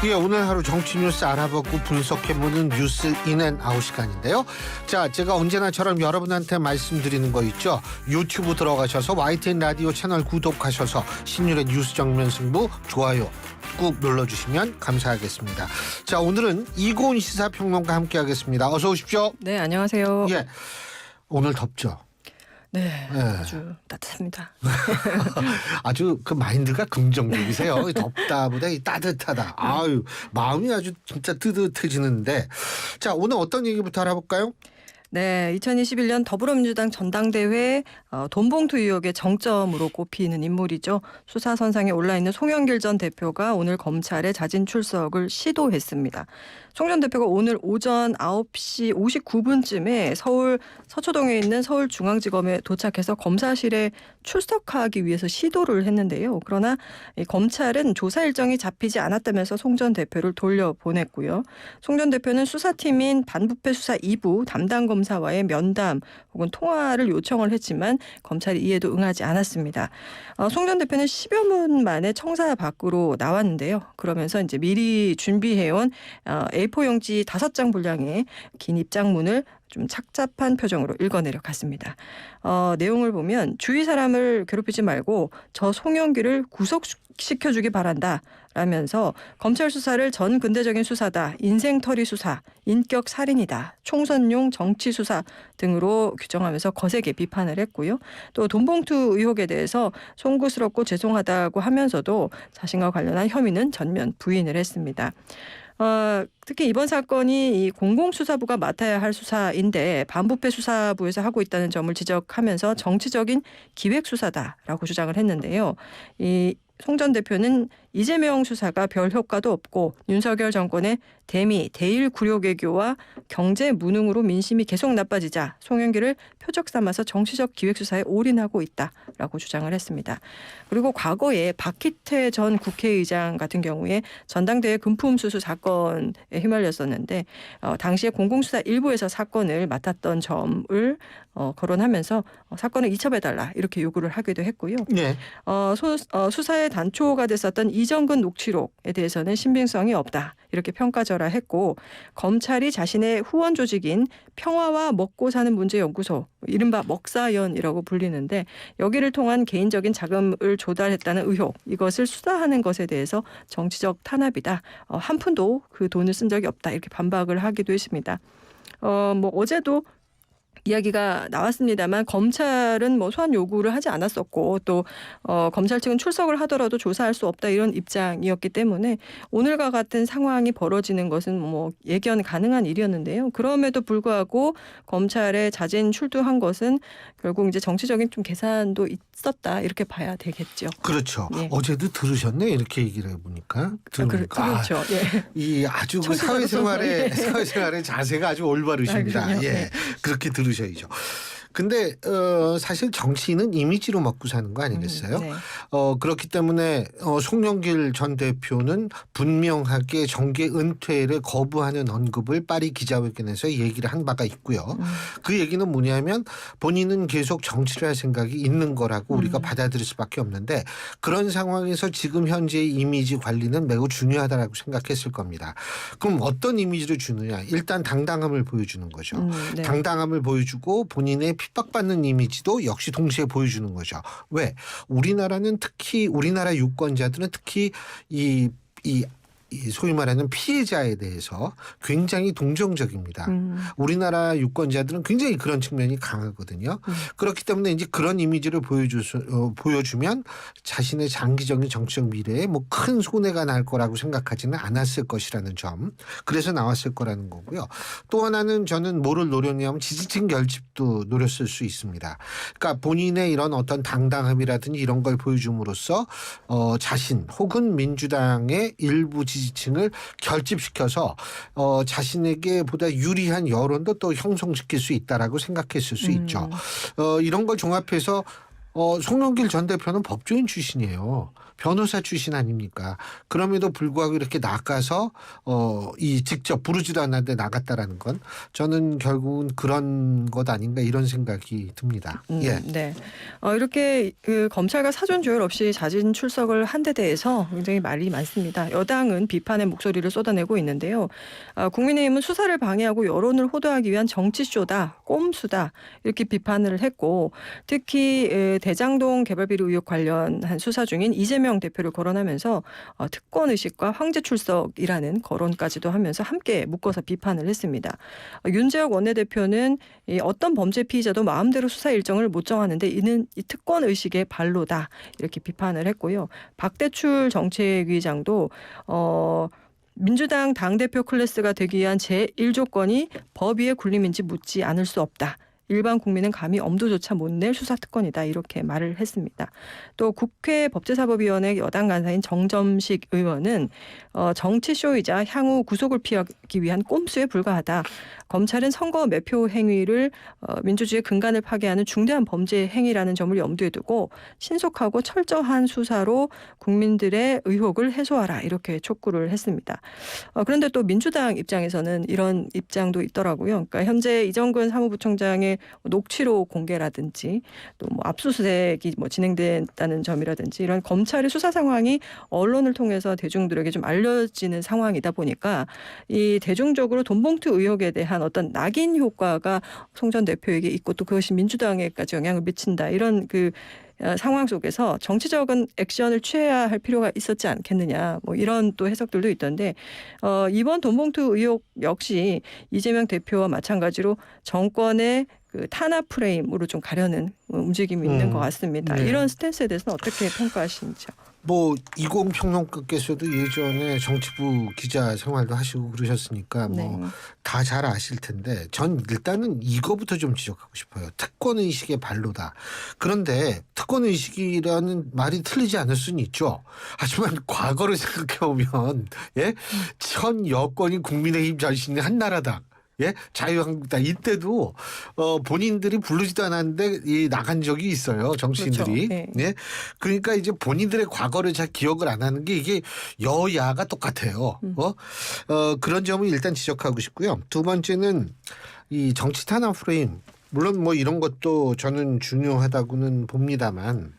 예, 오늘 하루 정치 뉴스 알아보고 분석해보는 뉴스 인앤아웃 시간인데요. 자, 제가 언제나처럼 여러분한테 말씀드리는 거 있죠. 유튜브 들어가셔서 YTN 라디오 채널 구독하셔서 신율의 뉴스 정면 승부 좋아요 꾹 눌러주시면 감사하겠습니다. 자, 오늘은 이고은 시사평론가 함께하겠습니다. 어서 오십시오. 네, 안녕하세요. 예, 오늘 덥죠. 네, 예. 아주 따뜻합니다. 아주 그 마인드가 긍정적이세요. 덥다보다 이 따뜻하다. 아유, 마음이 아주 진짜 뜨뜻해지는데. 자, 오늘 어떤 얘기부터 알아볼까요? 네, 2021년 더불어민주당 전당대회 돈봉투 의혹의 정점으로 꼽히는 인물이죠. 수사선상에 올라있는 송영길 전 대표가 오늘 검찰에 자진 출석을 시도했습니다. 송 전 대표가 오늘 오전 9시 59분쯤에 서울 서초동에 있는 서울중앙지검에 도착해서 검사실에 출석하기 위해서 시도를 했는데요. 그러나 검찰은 조사 일정이 잡히지 않았다면서 송 전 대표를 돌려보냈고요. 송 전 대표는 수사팀인 반부패 수사 2부 담당 검사와의 면담 혹은 통화를 요청을 했지만 검찰이 이에도 응하지 않았습니다. 송 전 대표는 10여 분 만에 청사 밖으로 나왔는데요. 그러면서 이제 미리 준비해온 A4 용지 5장 분량의 긴 입장문을 좀 착잡한 표정으로 읽어내려 갔습니다. 내용을 보면 주위 사람을 괴롭히지 말고 저 송영길을 구속시켜주기 바란다 라면서 검찰 수사를 전 근대적인 수사다, 인생털이 수사, 인격 살인이다, 총선용 정치 수사 등으로 규정하면서 거세게 비판을 했고요. 또 돈봉투 의혹에 대해서 송구스럽고 죄송하다고 하면서도 자신과 관련한 혐의는 전면 부인을 했습니다. 특히 이번 사건이 이 공공수사부가 맡아야 할 수사인데 반부패 수사부에서 하고 있다는 점을 지적하면서 정치적인 기획수사다라고 주장을 했는데요. 이 송 전 대표는 이재명 수사가 별 효과도 없고 윤석열 정권의 대미, 대일 굴욕외교와 경제 무능으로 민심이 계속 나빠지자 송영길을 표적 삼아서 정치적 기획수사에 올인하고 있다라고 주장을 했습니다. 그리고 과거에 박희태 전 국회의장 같은 경우에 전당대회 금품 수수 사건에 휘말렸었는데 당시에 공공수사 일부에서 사건을 맡았던 점을 거론하면서 사건을 이첩해달라 이렇게 요구를 하기도 했고요. 네. 수사의 단초가 됐었던 이정근 녹취록에 대해서는 신빙성이 없다 이렇게 평가절하했고 검찰이 자신의 후원 조직인 평화와 먹고 사는 문제 연구소 이른바 먹사연이라고 불리는데 여기를 통한 개인적인 자금을 조달했다는 의혹 이것을 수사하는 것에 대해서 정치적 탄압이다. 한 푼도 그 돈을 쓴 적이 없다 이렇게 반박을 하기도 했습니다. 어제도 이야기가 나왔습니다만 검찰은 소환 요구를 하지 않았었고 또 검찰 측은 출석을 하더라도 조사할 수 없다 이런 입장이었기 때문에 오늘과 같은 상황이 벌어지는 것은 예견 가능한 일이었는데요. 그럼에도 불구하고 검찰에 자진 출두한 것은 결국 이제 정치적인 좀 계산도 있었다 이렇게 봐야 되겠죠. 그렇죠. 예. 어제도 들으셨네 이렇게 얘기를 해보니까. 그렇죠. 예. 이 아주 그 사회생활의 예. 사회생활의 자세가 아주 올바르십니다. 그럼요. 예, 네. 그렇게 들으셔야죠. 근데 사실 정치인은 이미지로 먹고 사는 거 아니겠어요? 네. 그렇기 때문에 송영길 전 대표는 분명하게 정계 은퇴를 거부하는 언급을 파리 기자회견에서 얘기를 한 바가 있고요. 그 얘기는 뭐냐면 본인은 계속 정치를 할 생각이 있는 거라고 우리가 받아들일 수밖에 없는데 그런 상황에서 지금 현재의 이미지 관리는 매우 중요하다라고 생각했을 겁니다. 그럼 어떤 이미지를 주느냐? 일단 당당함을 보여주는 거죠. 네. 당당함을 보여주고 본인의 핍박받는 이미지도 역시 동시에 보여주는 거죠. 왜? 우리나라는 특히 우리나라 유권자들은 특히 이 소위 말하는 피해자에 대해서 굉장히 동정적입니다. 우리나라 유권자들은 굉장히 그런 측면이 강하거든요. 그렇기 때문에 이제 그런 이미지를 보여주면 자신의 장기적인 정치적 미래에 큰 손해가 날 거라고 생각하지는 않았을 것이라는 점. 그래서 나왔을 거라는 거고요. 또 하나는 저는 뭐를 노렸냐면 지지층 결집도 노렸을 수 있습니다. 그러니까 본인의 이런 어떤 당당함이라든지 이런 걸 보여줌으로써 자신 혹은 민주당의 일부 지지층을 결집시켜서 자신에게 보다 유리한 여론도 또 형성시킬 수 있다라고 생각했을 수 있죠. 이런 걸 종합해서 송영길 전 대표는 법조인 출신이에요. 변호사 출신 아닙니까? 그럼에도 불구하고 이렇게 나가서 이 직접 부르지도 않았는데 나갔다라는 건 저는 결국은 그런 것 아닌가 이런 생각이 듭니다. 예. 네. 이렇게 그 검찰과 사전 조율 없이 자진 출석을 한 데 대해서 굉장히 말이 많습니다. 여당은 비판의 목소리를 쏟아내고 있는데요. 국민의힘은 수사를 방해하고 여론을 호도하기 위한 정치쇼다, 꼼수다 이렇게 비판을 했고 특히 대장동 개발비리 의혹 관련한 수사 중인 이재명 대표를 거론하면서 특권 의식과 황제 출석이라는 거론까지도 하면서 함께 묶어서 비판을 했습니다. 윤재욱 원내대표는 어떤 범죄 피의자도 마음대로 수사 일정을 못 정하는데 이는 이 특권 의식의 발로다 이렇게 비판을 했고요. 박대출 정책위의장도 민주당 당대표 클래스가 되기 위한 제1조건이 법 위의 군림인지 묻지 않을 수 없다. 일반 국민은 감히 엄두조차 못 낼 수사특권이다 이렇게 말을 했습니다. 또 국회 법제사법위원회 여당 간사인 정점식 의원은 정치쇼이자 향후 구속을 피하기 위한 꼼수에 불과하다. 검찰은 선거 매표 행위를 민주주의의 근간을 파괴하는 중대한 범죄 행위라는 점을 염두에 두고 신속하고 철저한 수사로 국민들의 의혹을 해소하라 이렇게 촉구를 했습니다. 그런데 또 민주당 입장에서는 이런 입장도 있더라고요. 그러니까 현재 이정근 사무부총장의 녹취록 공개라든지 또 뭐 압수수색이 진행됐다는 점이라든지 이런 검찰의 수사 상황이 언론을 통해서 대중들에게 좀 알려지는 상황이다 보니까 이 대중적으로 돈봉투 의혹에 대한 어떤 낙인 효과가 송 전 대표에게 있고 또 그것이 민주당에까지 영향을 미친다 이런 그 상황 속에서 정치적인 액션을 취해야 할 필요가 있었지 않겠느냐 뭐 이런 또 해석들도 있던데 이번 돈봉투 의혹 역시 이재명 대표와 마찬가지로 정권의 그 탄압 프레임으로 좀 가려는 움직임이 있는 것 같습니다. 네. 이런 스탠스에 대해서는 어떻게 평가하시는지요? 뭐 이공평론가께서도 예전에 정치부 기자 생활도 하시고 그러셨으니까 뭐 네. 다 잘 아실 텐데 전 일단은 이거부터 좀 지적하고 싶어요. 특권 의식의 발로다. 그런데 특권 의식이라는 말이 틀리지 않을 수는 있죠. 하지만 과거를 생각해 보면 현 여권이 국민의힘 전신이 한나라당. 자유한국당 이때도 본인들이 부르지도 않았는데 나간 적이 있어요. 정치인들이. 그렇죠. 네. 그러니까 이제 본인들의 과거를 잘 기억을 안 하는 게 이게 여야가 똑같아요. 그런 점을 일단 지적하고 싶고요. 두 번째는 이 정치 탄압 프레임. 물론 뭐 이런 것도 저는 중요하다고는 봅니다만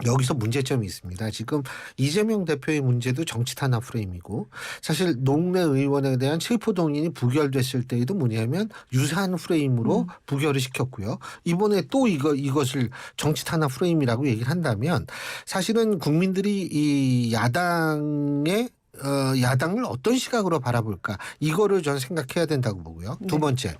여기서 문제점이 있습니다. 지금 이재명 대표의 문제도 정치 탄압 프레임이고 사실 농내 의원에 대한 체포동의안이 부결됐을 때에도 뭐냐면 유사한 프레임으로 부결을 시켰고요. 이번에 또 이것을 정치 탄압 프레임이라고 얘기를 한다면 사실은 국민들이 이 야당을 어떤 시각으로 바라볼까 이거를 저는 생각해야 된다고 보고요. 두 번째,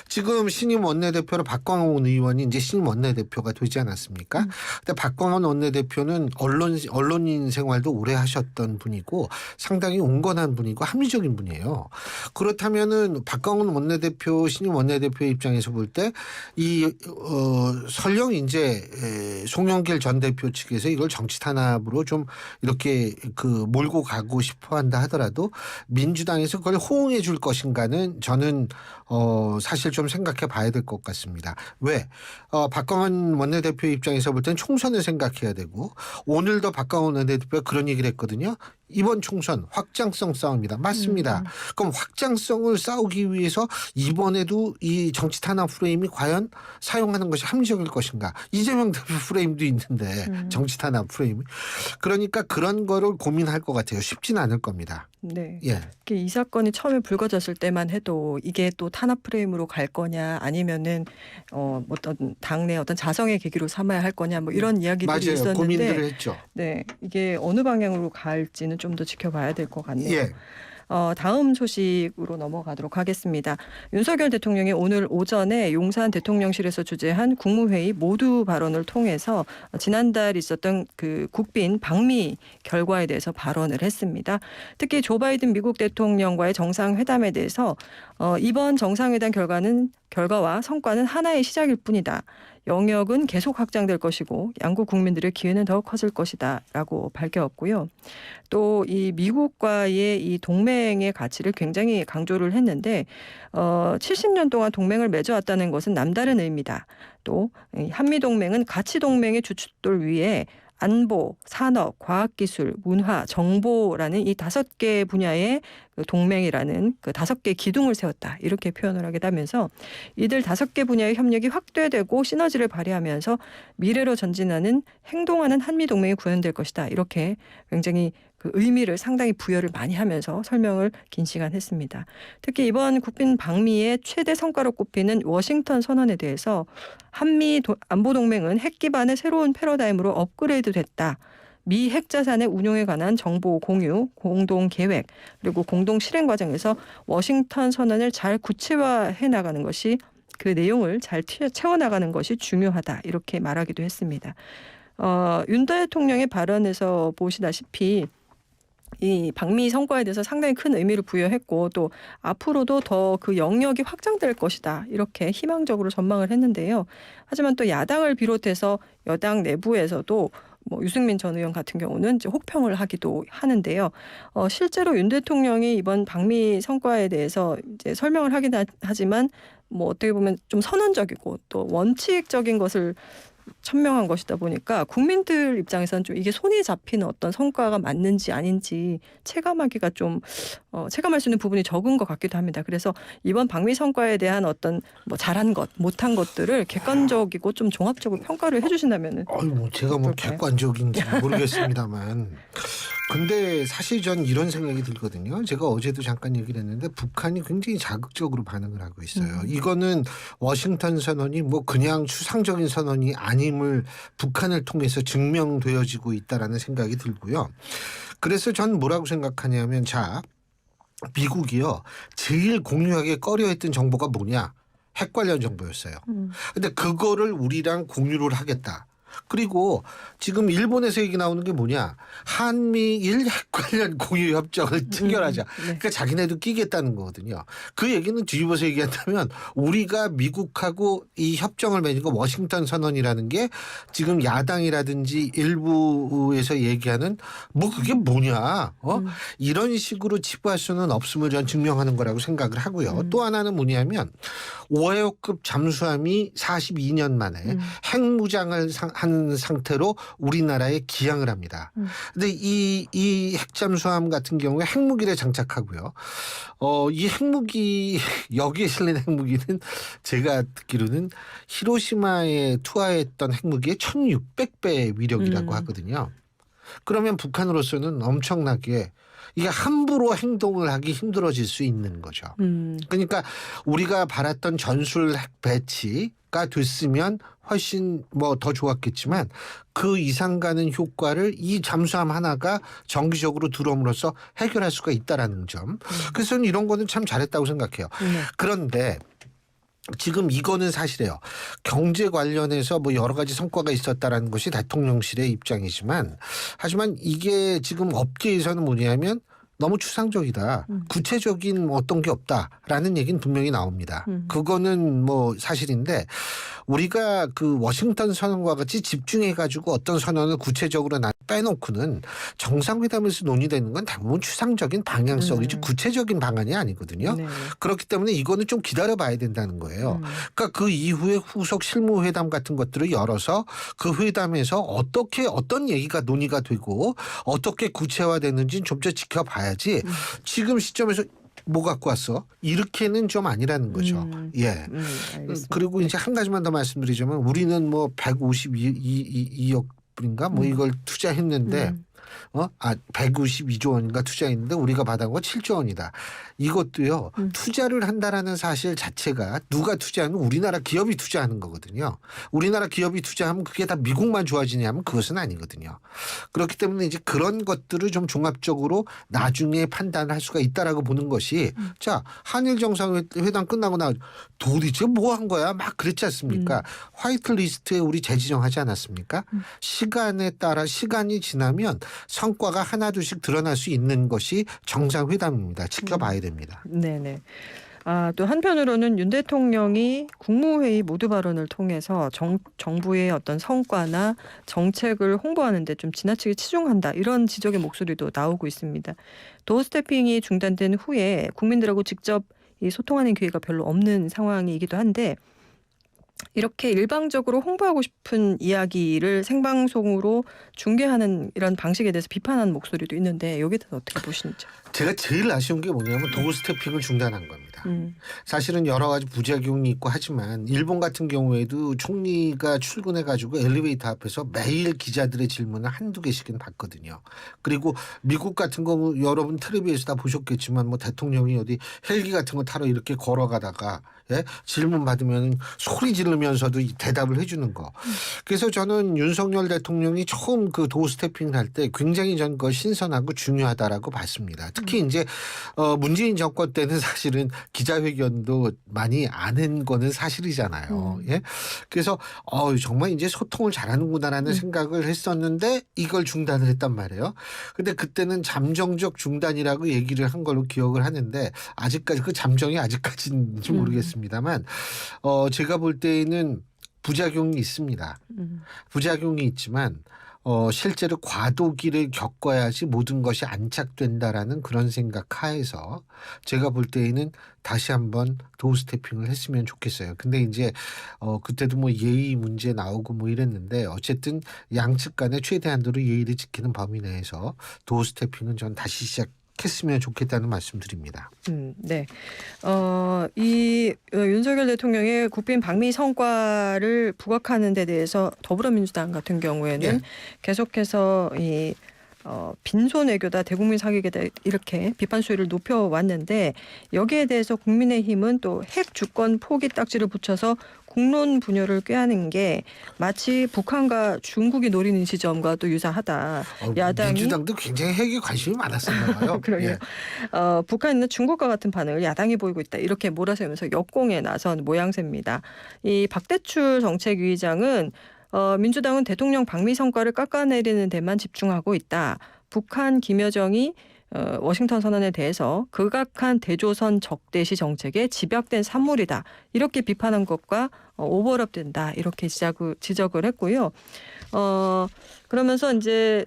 지금 신임 원내대표로 박광원 의원이 이제 신임 원내대표가 되지 않았습니까? 근데 박광원 원내대표는 언론인 생활도 오래 하셨던 분이고 상당히 온건한 분이고 합리적인 분이에요. 그렇다면은 박광원 원내대표 신임 원내대표의 입장에서 볼 때 이 설령 이제 송영길 전 대표 측에서 이걸 정치 탄압으로 좀 이렇게 몰고 가고 싶어한다 하더라도 민주당에서 그걸 호응해 줄 것인가는 저는 사실 좀 생각해 봐야 될 것 같습니다. 왜? 박광원 원내대표 입장에서 볼 때는 총선을 생각해야 되고 오늘도 박광원 원내대표가 그런 얘기를 했거든요. 이번 총선 확장성 싸움이다. 맞습니다. 그럼 확장성을 싸우기 위해서 이번에도 이 정치 탄압 프레임이 과연 사용하는 것이 합리적일 것인가. 이재명 대표 프레임도 있는데 정치 탄압 프레임이. 그러니까 그런 거를 고민할 것 같아요. 쉽지는 않을 겁니다. 네. 예. 이 사건이 처음에 불거졌을 때만 해도 이게 또 탄압 프레임으로 갈 거냐 아니면은 어떤 당내 어떤 자성의 계기로 삼아야 할 거냐 뭐 이런 이야기들이 맞아요. 있었는데 고민들을 했죠. 네. 이게 어느 방향으로 갈지는 좀 더 지켜봐야 될 것 같네요. 예. 다음 소식으로 넘어가도록 하겠습니다. 윤석열 대통령이 오늘 오전에 용산 대통령실에서 주재한 국무회의 모두 발언을 통해서 지난달 있었던 그 국빈 방미 결과에 대해서 발언을 했습니다. 특히 조 바이든 미국 대통령과의 정상회담에 대해서 이번 정상회담 결과와 성과는 하나의 시작일 뿐이다. 영역은 계속 확장될 것이고 양국 국민들의 기회는 더욱 커질 것이다라고 밝혔고요. 또 이 미국과의 이 동맹의 가치를 굉장히 강조를 했는데 70년 동안 동맹을 맺어왔다는 것은 남다른 의미다. 또 한미 동맹은 가치 동맹의 주춧돌 위에 안보, 산업, 과학기술, 문화, 정보라는 이 5개 분야의 그 동맹이라는 그 5개 기둥을 세웠다. 이렇게 표현을 하기도 하면서 이들 5개 분야의 협력이 확대되고 시너지를 발휘하면서 미래로 전진하는 행동하는 한미동맹이 구현될 것이다. 이렇게 굉장히 그 의미를 상당히 부여를 많이 하면서 설명을 긴 시간 했습니다. 특히 이번 국빈 방미의 최대 성과로 꼽히는 워싱턴 선언에 대해서 한미 안보동맹은 핵 기반의 새로운 패러다임으로 업그레이드 됐다. 미 핵자산의 운용에 관한 정보 공유, 공동 계획, 그리고 공동 실행 과정에서 워싱턴 선언을 잘 구체화해 나가는 것이 그 내용을 잘 채워나가는 것이 중요하다. 이렇게 말하기도 했습니다. 윤 대통령의 발언에서 보시다시피 이 방미 성과에 대해서 상당히 큰 의미를 부여했고 또 앞으로도 더 그 영역이 확장될 것이다. 이렇게 희망적으로 전망을 했는데요. 하지만 또 야당을 비롯해서 여당 내부에서도 뭐 유승민 전 의원 같은 경우는 이제 혹평을 하기도 하는데요. 실제로 윤 대통령이 이번 방미 성과에 대해서 이제 설명을 하긴 하지만 뭐 어떻게 보면 좀 선언적이고 또 원칙적인 것을 천명한 것이다 보니까 국민들 입장에서는 좀 이게 손이 잡히는 어떤 성과가 맞는지 아닌지 체감하기가 좀 체감할 수 있는 부분이 적은 것 같기도 합니다. 그래서 이번 방미 성과에 대한 어떤 뭐 잘한 것, 못한 것들을 객관적이고 좀 종합적으로 평가를 해주신다면은 제가 뭐 어떨까요? 객관적인지 모르겠습니다만. 근데 사실 전 이런 생각이 들거든요. 제가 어제도 잠깐 얘기를 했는데 북한이 굉장히 자극적으로 반응을 하고 있어요. 이거는 워싱턴 선언이 뭐 그냥 추상적인 선언이 아님을 북한을 통해서 증명되어지고 있다라는 생각이 들고요. 그래서 전 뭐라고 생각하냐면 미국이요. 제일 공유하기 꺼려했던 정보가 뭐냐? 핵 관련 정보였어요. 근데 그거를 우리랑 공유를 하겠다. 그리고 지금 일본에서 얘기 나오는 게 뭐냐? 한미일 핵 관련 공유 협정을 체결하자. 네. 그러니까 자기네도 끼겠다는 거거든요. 그 얘기는 뒤집어서 얘기한다면 우리가 미국하고 이 협정을 맺은 거 워싱턴 선언이라는 게 지금 야당이라든지 일부에서 얘기하는 뭐 그게 뭐냐? 이런 식으로 치부할 수는 없음을 전 증명하는 거라고 생각을 하고요. 또 하나는 뭐냐면 오하이오급 잠수함이 42년 만에 핵무장을 한 상태로 우리나라에 기항을 합니다. 근데 이 핵잠수함 같은 경우에 핵무기를 장착하고요. 이 핵무기 여기에 실린 핵무기는 제가 듣기로는 히로시마에 투하했던 핵무기의 1600배의 위력이라고 하거든요. 그러면 북한으로서는 엄청나게 이게 함부로 행동을 하기 힘들어질 수 있는 거죠. 그러니까 우리가 바랐던 전술 핵 배치가 됐으면 훨씬 뭐 더 좋았겠지만 그 이상 가는 효과를 이 잠수함 하나가 정기적으로 들어옴으로써 해결할 수가 있다라는 점. 그래서 저는 이런 거는 참 잘했다고 생각해요. 그런데 지금 이거는 사실이에요. 경제 관련해서 뭐 여러 가지 성과가 있었다라는 것이 대통령실의 입장이지만 하지만 이게 지금 업계에서는 뭐냐면 너무 추상적이다. 구체적인 어떤 게 없다라는 얘기는 분명히 나옵니다. 그거는 뭐 사실인데 우리가 그 워싱턴 선언과 같이 집중해가지고 어떤 선언을 구체적으로 빼놓고는 정상회담에서 논의되는 건 대부분 추상적인 방향성이지 구체적인 방안이 아니거든요. 네. 그렇기 때문에 이거는 좀 기다려봐야 된다는 거예요. 그러니까 그 이후에 후속 실무회담 같은 것들을 열어서 그 회담에서 어떤 얘기가 논의가 되고 어떻게 구체화되는지는 좀 더 지켜봐야지 지금 시점에서 뭐 갖고 왔어? 이렇게는 좀 아니라는 거죠. 예. 알겠습니다. 그리고 이제 한 가지만 더 말씀드리자면 우리는 뭐 152억 불인가 뭐 이걸 투자했는데 152조 원인가 투자했는데 우리가 받은 거 7조 원이다. 이것도요. 투자를 한다라는 사실 자체가 누가 투자하면 우리나라 기업이 투자하는 거거든요. 우리나라 기업이 투자하면 그게 다 미국만 좋아지냐면 그것은 아니거든요. 그렇기 때문에 이제 그런 것들을 좀 종합적으로 나중에 판단을 할 수가 있다라고 보는 것이 자 한일 정상회담 끝나고 도대체 뭐 한 거야? 막 그랬지 않습니까? 화이트리스트에 우리 재지정하지 않았습니까? 시간에 따라 시간이 지나면 성과가 하나둘씩 드러날 수 있는 것이 정상회담입니다. 지켜봐야 됩니다. 네네. 또 한편으로는 윤 대통령이 국무회의 모두 발언을 통해서 정부의 어떤 성과나 정책을 홍보하는 데 좀 지나치게 치중한다. 이런 지적의 목소리도 나오고 있습니다. 도어 스태핑이 중단된 후에 국민들하고 직접 이 소통하는 기회가 별로 없는 상황이기도 한데 이렇게 일방적으로 홍보하고 싶은 이야기를 생방송으로 중계하는 이런 방식에 대해서 비판하는 목소리도 있는데 여기에 대해서 어떻게 보시는지. 제가 제일 아쉬운 게 뭐냐면 도구 스태핑을 중단한 겁니다. 음. 사실은 여러 가지 부작용이 있고 하지만 일본 같은 경우에도 총리가 출근해가지고 엘리베이터 앞에서 매일 기자들의 질문을 한두 개씩은 받거든요. 그리고 미국 같은 경우 여러분 텔레비에서 다 보셨겠지만 뭐 대통령이 어디 헬기 같은 거 타러 이렇게 걸어가다가 질문 받으면 소리 지르면서도 대답을 해주는 거. 그래서 저는 윤석열 대통령이 처음 그 도어 스태핑을 할 때 굉장히 전 그거 신선하고 중요하다라고 봤습니다. 특히 이제 문재인 정권 때는 사실은 기자회견도 많이 안 한 거는 사실이잖아요. 예. 그래서 정말 이제 소통을 잘하는구나라는 생각을 했었는데 이걸 중단을 했단 말이에요. 근데 그때는 잠정적 중단이라고 얘기를 한 걸로 기억을 하는데 아직까지 그 잠정이 아직까지인지 모르겠습니다만 제가 볼 때에는 부작용이 있습니다. 부작용이 있지만 실제로 과도기를 겪어야지 모든 것이 안착된다라는 그런 생각 하에서 제가 볼 때에는 다시 한번 도어 스태핑을 했으면 좋겠어요. 근데 이제 그때도 뭐 예의 문제 나오고 뭐 이랬는데 어쨌든 양측 간에 최대한도로 예의를 지키는 범위 내에서 도어 스태핑은 전 다시 시작했으면 좋겠다는 말씀드립니다. 네. 이 윤석열 대통령의 국빈 방미 성과를 부각하는 데 대해서 더불어민주당 같은 경우에는 계속해서 이 빈손 외교다, 대국민 사기계다 이렇게 비판 수위를 높여왔는데 여기에 대해서 국민의힘은 또 핵 주권 포기 딱지를 붙여서 국론 분열을 꾀하는 게 마치 북한과 중국이 노리는 지점과 또 유사하다. 야당이 민주당도 굉장히 핵에 관심이 많았었나 봐요. 그러게요. 북한이나 중국과 같은 반응을 야당이 보이고 있다. 이렇게 몰아세우면서 역공에 나선 모양새입니다. 이 박대출 정책위의장은 민주당은 대통령 방미 성과를 깎아내리는 데만 집중하고 있다. 북한 김여정이 워싱턴 선언에 대해서 극악한 대조선 적대시 정책에 집약된 산물이다. 이렇게 비판한 것과 오버랩된다. 이렇게 지적을 했고요. 그러면서 이제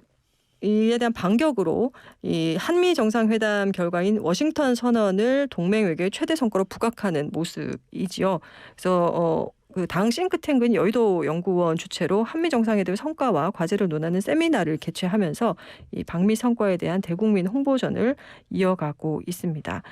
이에 대한 반격으로 이 한미 정상회담 결과인 워싱턴 선언을 동맹 외교의 최대 성과로 부각하는 모습이지요. 그래서 그 당 싱크탱크인 여의도 연구원 주최로 한미 정상회담의 성과와 과제를 논하는 세미나를 개최하면서 이 방미 성과에 대한 대국민 홍보전을 이어가고 있습니다.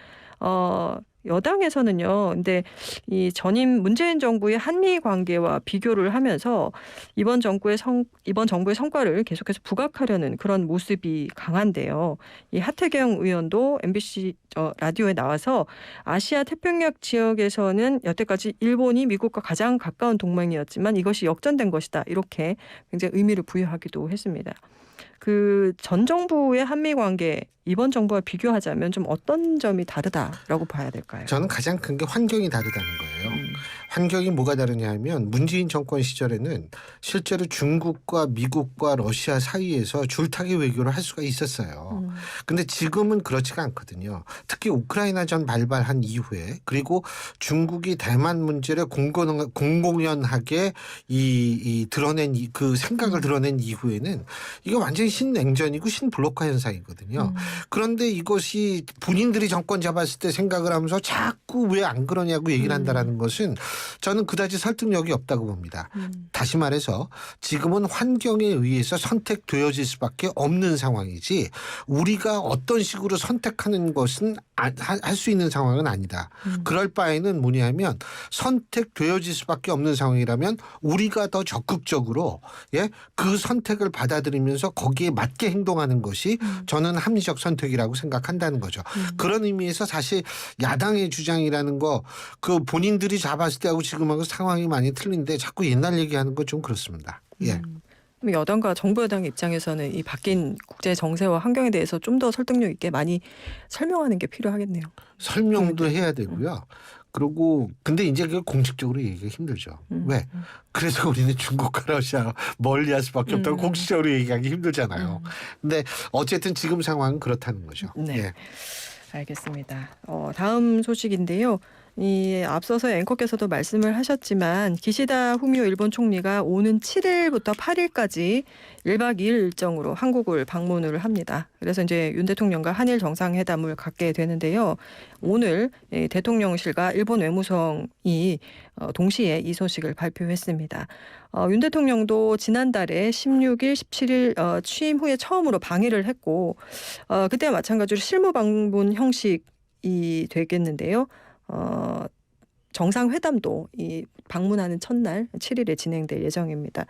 여당에서는요. 근데 이 전임 문재인 정부의 한미 관계와 비교를 하면서 이번 정부의 성과를 계속해서 부각하려는 그런 모습이 강한데요. 이 하태경 의원도 MBC 라디오에 나와서 아시아 태평양 지역에서는 여태까지 일본이 미국과 가장 가까운 동맹이었지만 이것이 역전된 것이다. 이렇게 굉장히 의미를 부여하기도 했습니다. 그 전 정부의 한미 관계 이번 정부와 비교하자면 좀 어떤 점이 다르다라고 봐야 될까요? 저는 가장 큰 게 환경이 다르다는 거예요. 환경이 뭐가 다르냐 하면 문재인 정권 시절에는 실제로 중국과 미국과 러시아 사이에서 줄타기 외교를 할 수가 있었어요. 근데 지금은 그렇지가 않거든요. 특히 우크라이나전 발발한 이후에 그리고 중국이 대만 문제를 공공연하게 드러낸 그 생각을 드러낸 이후에는 이게 완전히 신냉전이고 신블록화 현상이거든요. 그런데 이것이 본인들이 정권 잡았을 때 생각을 하면서 자꾸 왜 안 그러냐고 얘기를 한다라는 것은 저는 그다지 설득력이 없다고 봅니다. 다시 말해서 지금은 환경에 의해서 선택되어질 수밖에 없는 상황이지 우리가 어떤 식으로 선택하는 것은 할 수 있는 상황은 아니다. 그럴 바에는 뭐냐면 선택되어질 수밖에 없는 상황이라면 우리가 더 적극적으로 그 선택을 받아들이면서 거기에 맞게 행동하는 것이 저는 합리적 선택이라고 생각한다는 거죠. 그런 의미에서 사실 야당의 주장이라는 거 그 본인들이 잡았을 때하고 지금하고 상황이 많이 틀린데 자꾸 옛날 얘기하는 건 좀 그렇습니다. 여당과 정부 여당의 입장에서는 이 바뀐 국제 정세와 환경에 대해서 좀 더 설득력 있게 많이 설명하는 게 필요하겠네요. 설명도 해야 되고요. 그리고 근데 이제 그 공식적으로 얘기가 힘들죠. 왜? 그래서 우리는 중국과 러시아 멀리할 수밖에 없다고 공식적으로 얘기하기 힘들잖아요. 근데 어쨌든 지금 상황은 그렇다는 거죠. 네. 알겠습니다. 다음 소식인데요. 이 앞서서 앵커께서도 말씀을 하셨지만 기시다 후미오 일본 총리가 오는 7일부터 8일까지 1박 2일 일정으로 한국을 방문을 합니다. 그래서 이제 윤 대통령과 한일 정상회담을 갖게 되는데요. 오늘 대통령실과 일본 외무성이 동시에 이 소식을 발표했습니다. 윤 대통령도 지난달에 16일, 17일 취임 후에 처음으로 방일을 했고 그때와 마찬가지로 실무 방문 형식이 되겠는데요. 정상회담도 이 방문하는 첫날 7일에 진행될 예정입니다.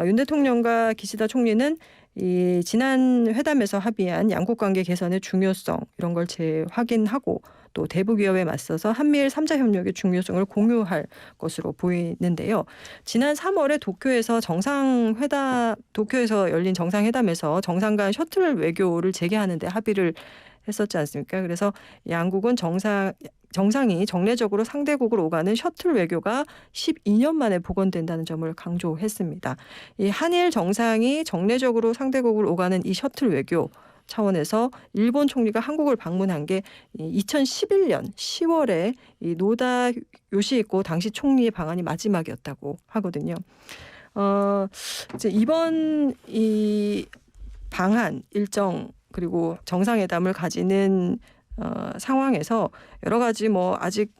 윤 대통령과 기시다 총리는 이 지난 회담에서 합의한 양국 관계 개선의 중요성 이런 걸 재확인하고 또 대북 위협에 맞서서 한미일 3자 협력의 중요성을 공유할 것으로 보이는데요. 지난 3월에 도쿄에서 열린 정상회담에서 정상 간 셔틀 외교를 재개하는 데 합의를 했었지 않습니까? 그래서 양국은 정상이 정례적으로 상대국을 오가는 셔틀 외교가 12년 만에 복원된다는 점을 강조했습니다. 이 한일 정상이 정례적으로 상대국을 오가는 이 셔틀 외교 차원에서 일본 총리가 한국을 방문한 게 2011년 10월에 이 노다 요시히코 당시 총리의 방한이 마지막이었다고 하거든요. 이제 이번 이 방한 일정 그리고 정상회담을 가지는 상황에서 여러 가지 아직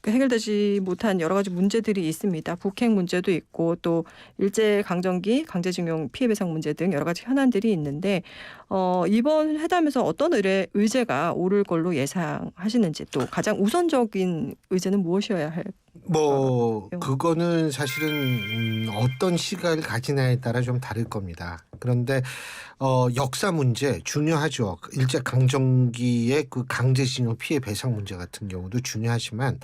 해결되지 못한 여러 가지 문제들이 있습니다. 북핵 문제도 있고 또 일제강점기 강제징용 피해배상 문제 등 여러 가지 현안들이 있는데 이번 회담에서 어떤 의제가 오를 걸로 예상하시는지 또 가장 우선적인 의제는 무엇이어야 할? 그거는 사실은 어떤 시각을 가지냐에 따라 좀 다를 겁니다. 그런데 역사 문제 중요하죠. 일제강점기의 그 강제징용 피해 배상 문제 같은 경우도 중요하지만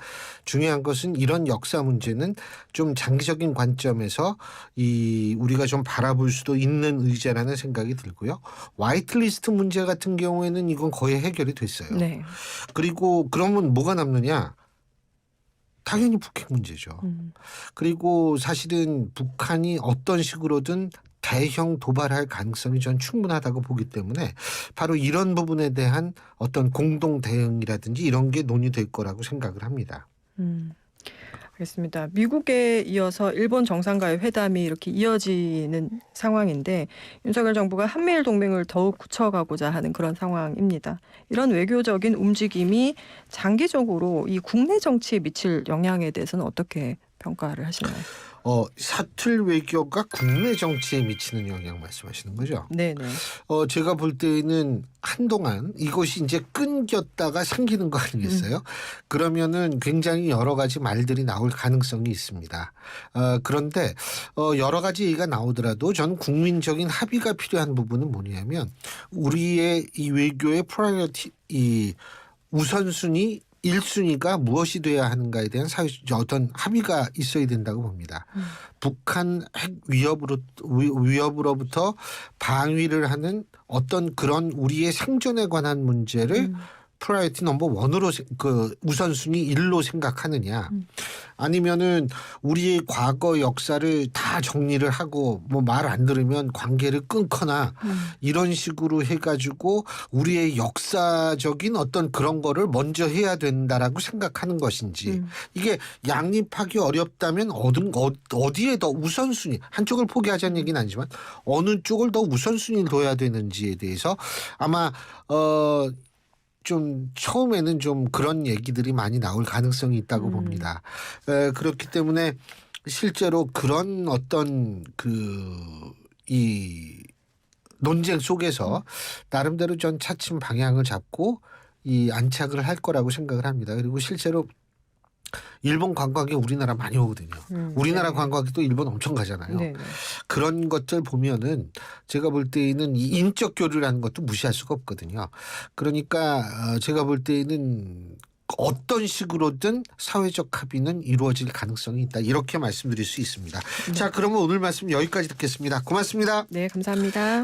중요한 것은 이런 역사 문제는 좀 장기적인 관점에서 우리가 좀 바라볼 수도 있는 의제라는 생각이 들고요. 화이트리스트 문제 같은 경우에는 이건 거의 해결이 됐어요. 네. 그리고 그러면 뭐가 남느냐? 당연히 북핵 문제죠. 그리고 사실은 북한이 어떤 식으로든 대형 도발할 가능성이 전 충분하다고 보기 때문에 바로 이런 부분에 대한 어떤 공동 대응이라든지 이런 게 논의될 거라고 생각을 합니다. 알겠습니다. 미국에 이어서 일본 정상과의 회담이 이렇게 이어지는 상황인데 윤석열 정부가 한미일 동맹을 더욱 굳혀가고자 하는 그런 상황입니다. 이런 외교적인 움직임이 장기적으로 이 국내 정치에 미칠 영향에 대해서는 어떻게 평가를 하시나요? 셔틀 외교가 국내 정치에 미치는 영향 말씀하시는 거죠? 네네. 제가 볼 때는 한동안 이것이 이제 끊겼다가 생기는 거 아니겠어요? 그러면은 굉장히 여러 가지 말들이 나올 가능성이 있습니다. 그런데 여러 가지 얘기가 나오더라도 전 국민적인 합의가 필요한 부분은 뭐냐면 우리의 이 외교의 프라이어티 이 우선순위 1순위가 무엇이 돼야 하는가에 대한 어떤 합의가 있어야 된다고 봅니다. 북한 핵 위협으로부터 방위를 하는 어떤 그런 우리의 생존에 관한 문제를 프라이어티 넘버 1으로 그 우선순위 1로 생각하느냐 아니면은 우리의 과거 역사를 다 정리를 하고 말 안 들으면 관계를 끊거나 이런 식으로 해가지고 우리의 역사적인 어떤 그런 거를 먼저 해야 된다라고 생각하는 것인지 이게 양립하기 어렵다면 어디에 더 우선순위 한쪽을 포기하자는 얘기는 아니지만 어느 쪽을 더 우선순위를 둬야 되는지에 대해서 아마 좀 처음에는 좀 그런 얘기들이 많이 나올 가능성이 있다고 봅니다. 그렇기 때문에 실제로 그런 어떤 이 논쟁 속에서 나름대로 전 차츰 방향을 잡고 이 안착을 할 거라고 생각을 합니다. 그리고 실제로 일본 관광객 우리나라 많이 오거든요. 우리나라 관광객도 일본 엄청 가잖아요. 네네. 그런 것들 보면은 제가 볼 때는 이 인적 교류라는 것도 무시할 수가 없거든요. 그러니까 제가 볼 때는 어떤 식으로든 사회적 합의는 이루어질 가능성이 있다. 이렇게 말씀드릴 수 있습니다. 자, 그러면 오늘 말씀 여기까지 듣겠습니다. 고맙습니다. 네, 감사합니다.